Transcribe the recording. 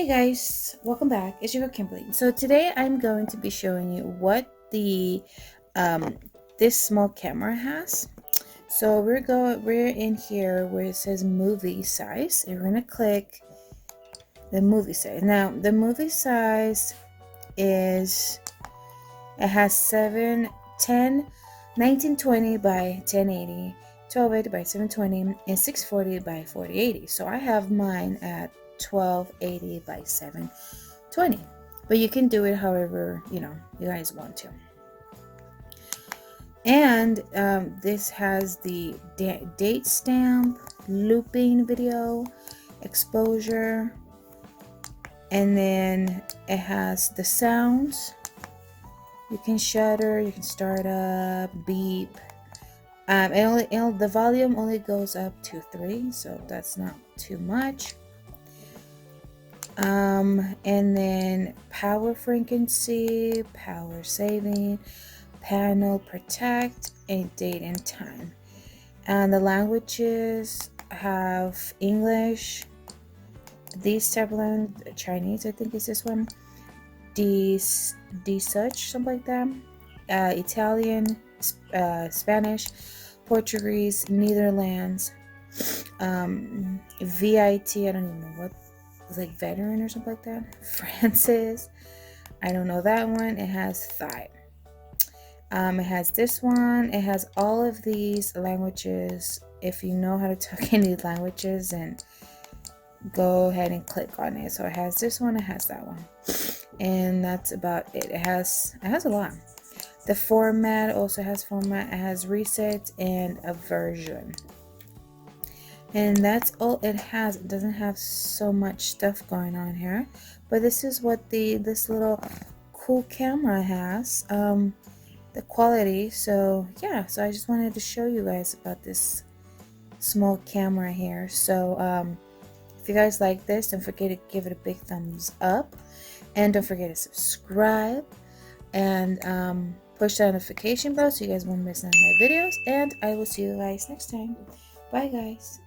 Hey guys, welcome back. It's your girl Kimberly. So today I'm going to be showing you what the um this small camera has. So we're in here where it says movie size, and we're gonna click the movie size. Now the movie size is it has 1920 by 1080, 1280 by 720, and 640 by 4080. So I have mine at 1280 by 720, but you can do it however you guys want to. And this has the date stamp, looping video, exposure, and then it has the sounds. You can shutter, you can start up, beep. The volume only goes up to 3, so that's not too much. And then power frequency, power saving, panel protect, and date and time. And the languages have English, these type of language, Chinese, I think is this one, such something like that, Italian, Spanish, Portuguese, Netherlands, VIT, I don't even know what, it's like veteran or something like that, Francis, I don't know that one. It has Thai. It has this one. It has all of these languages. If you know how to talk any languages, and go ahead and click on it. So it has this one, it has that one, and that's about it. It has a lot. The format also has format. It has reset and a version, and that's all it has. It doesn't have so much stuff going on here, but this is what this little cool camera has, the quality. So yeah, so I just wanted to show you guys about this small camera here. So if you guys like this, don't forget to give it a big thumbs up, and don't forget to subscribe, and push that notification bell so you guys won't miss none of my videos. And I will see you guys next time. Bye guys.